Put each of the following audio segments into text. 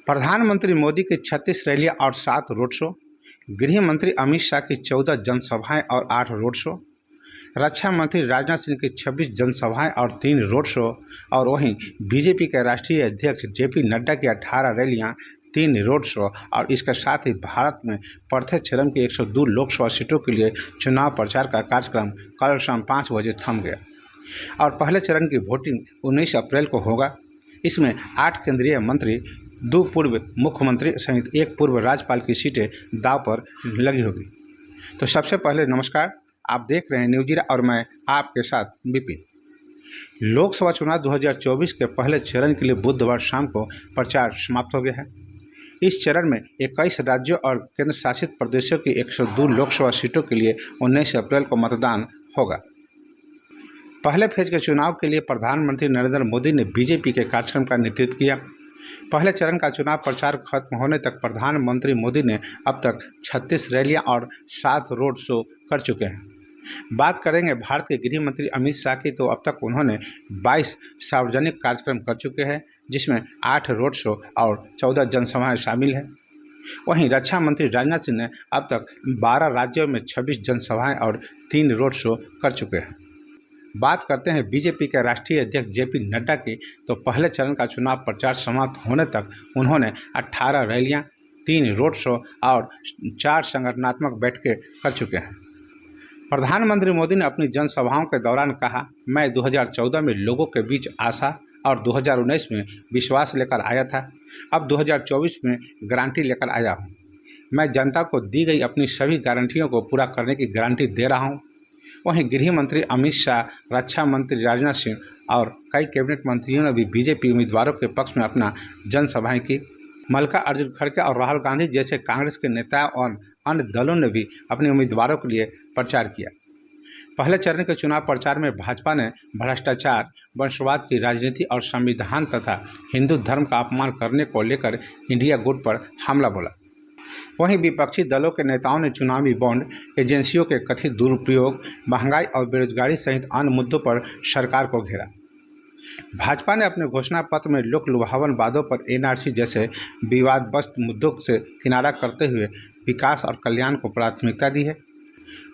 प्रधानमंत्री मोदी की 36 रैलियां और 7 रोड शो, गृह मंत्री अमित शाह की 14 जनसभाएं और 8 रोड शो, रक्षा मंत्री राजनाथ सिंह की 26 जनसभाएं और 3 रोड शो और वहीं बीजेपी के राष्ट्रीय अध्यक्ष जेपी नड्डा की 18 रैलियां, 3 रोड शो और इसके साथ ही भारत में पड़ते चरण की 102 लोकसभा सीटों के लिए चुनाव प्रचार का कार्यक्रम कल शाम 5 बजे थम गया और पहले चरण की वोटिंग 19 अप्रैल को होगा। इसमें 8 केंद्रीय मंत्री, 2 पूर्व मुख्यमंत्री सहित 1 पूर्व राज्यपाल की सीटें दांव पर लगी होगी। तो सबसे पहले नमस्कार, आप देख रहे हैं न्यूज़ और मैं आपके साथ विपिन। लोकसभा चुनाव 2024 के पहले चरण के लिए बुधवार शाम को प्रचार समाप्त हो गया है। इस चरण में 21 राज्यों और केंद्र शासित प्रदेशों की 102 लोकसभा सीटों के लिए 19 अप्रैल को मतदान होगा। पहले फेज के चुनाव के लिए प्रधानमंत्री नरेंद्र मोदी ने बीजेपी के कार्यक्रम का नेतृत्व किया। पहले चरण का चुनाव प्रचार खत्म होने तक प्रधानमंत्री मोदी ने अब तक 36 रैलियां और 7 रोड शो कर चुके हैं। बात करेंगे भारत के गृह मंत्री अमित शाह की, तो अब तक उन्होंने 22 सार्वजनिक कार्यक्रम कर चुके हैं, जिसमें 8 रोड शो और 14 जनसभाएं शामिल हैं। वहीं रक्षा मंत्री राजनाथ सिंह ने अब तक 12 राज्यों में 26 जनसभाएं और 3 रोड शो कर चुके हैं। बात करते हैं बीजेपी के राष्ट्रीय अध्यक्ष जेपी नड्डा की, तो पहले चरण का चुनाव प्रचार समाप्त होने तक उन्होंने 18 रैलियां, 3 रोड शो और 4 संगठनात्मक बैठकें कर चुके हैं। प्रधानमंत्री मोदी ने अपनी जनसभाओं के दौरान कहा, मैं 2014 में लोगों के बीच आशा और 2019 में विश्वास लेकर आया था। अब 2024 में गारंटी लेकर आया हूँ। मैं जनता को दी गई अपनी सभी गारंटियों को पूरा करने की गारंटी दे रहा हूँ। वहीं गृह मंत्री अमित शाह, रक्षा मंत्री राजनाथ सिंह और कई कैबिनेट मंत्रियों ने भी बीजेपी उम्मीदवारों के पक्ष में अपना जनसभाएं की। मल्लिकार्जुन खड़गे और राहुल गांधी जैसे कांग्रेस के नेताओं और अन्य दलों ने भी अपने उम्मीदवारों के लिए प्रचार किया। पहले चरण के चुनाव प्रचार में भाजपा ने भ्रष्टाचार, वंशवाद की राजनीति और संविधान तथा हिंदू धर्म का अपमान करने को लेकर इंडिया गुट पर हमला बोला। वहीं विपक्षी दलों के नेताओं ने चुनावी बॉन्ड, एजेंसियों के कथित दुरुपयोग, महंगाई और बेरोजगारी सहित अन्य मुद्दों पर सरकार को घेरा। भाजपा ने अपने घोषणा पत्र में लोक लुभावन वादों पर एनआरसी जैसे विवादग्रस्त मुद्दों से किनारा करते हुए विकास और कल्याण को प्राथमिकता दी है।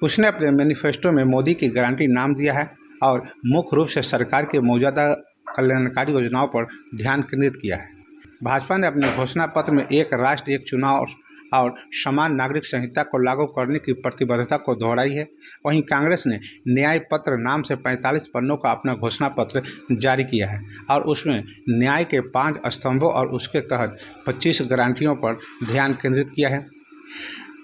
उसने अपने मैनिफेस्टो में मोदी की गारंटी नाम दिया है और मुख्य रूप से सरकार की मौजूदा कल्याणकारी योजनाओं पर ध्यान केंद्रित किया है। भाजपा ने अपने घोषणा पत्र में एक राष्ट्र एक चुनाव और समान नागरिक संहिता को लागू करने की प्रतिबद्धता को दोहराई है। वहीं कांग्रेस ने न्याय पत्र नाम से 45 पन्नों का अपना घोषणा पत्र जारी किया है और उसमें न्याय के 5 स्तंभों और उसके तहत 25 गारंटियों पर ध्यान केंद्रित किया है,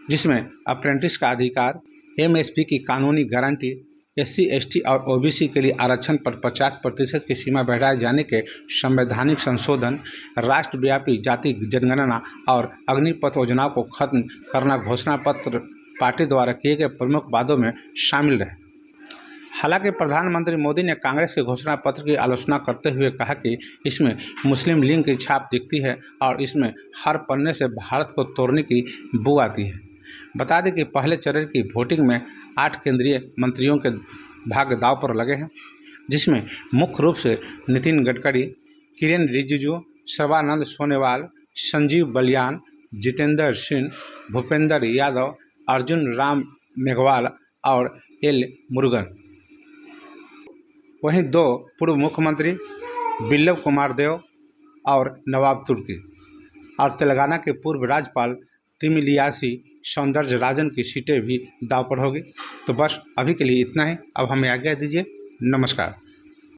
जिसमें अप्रेंटिस का अधिकार, एमएसपी की कानूनी गारंटी, एससी, एसटी और ओबीसी के लिए आरक्षण पर 50% की सीमा बढ़ाए जाने के संवैधानिक संशोधन, राष्ट्रव्यापी जाति जनगणना और अग्निपथ योजनाओं को खत्म करना घोषणा पत्र पार्टी द्वारा किए गए प्रमुख वादों में शामिल रहे। हालांकि प्रधानमंत्री मोदी ने कांग्रेस के घोषणा पत्र की आलोचना करते हुए कहा कि इसमें मुस्लिम लीग की छाप दिखती है और इसमें हर पन्ने से भारत को तोड़ने की बू आती है। बता दें कि पहले चरण की वोटिंग में 8 केंद्रीय मंत्रियों के भाग्य दांव पर लगे हैं, जिसमें मुख्य रूप से नितिन गडकरी, किरेन रिजिजू, सर्बानंद सोनोवाल, संजीव बलियान, जितेंद्र सिंह, भूपेंद्र यादव, अर्जुन राम मेघवाल और एल मुरुगन। वहीं 2 पूर्व मुख्यमंत्री बिप्लब कुमार देव और नवाब तुर्की और तेलंगाना के पूर्व राज्यपाल तिमिलियासी सौंदरराजन की सीटें भी दांव पर होगी। तो बस अभी के लिए इतना ही। अब हमें आज्ञा दीजिए। नमस्कार।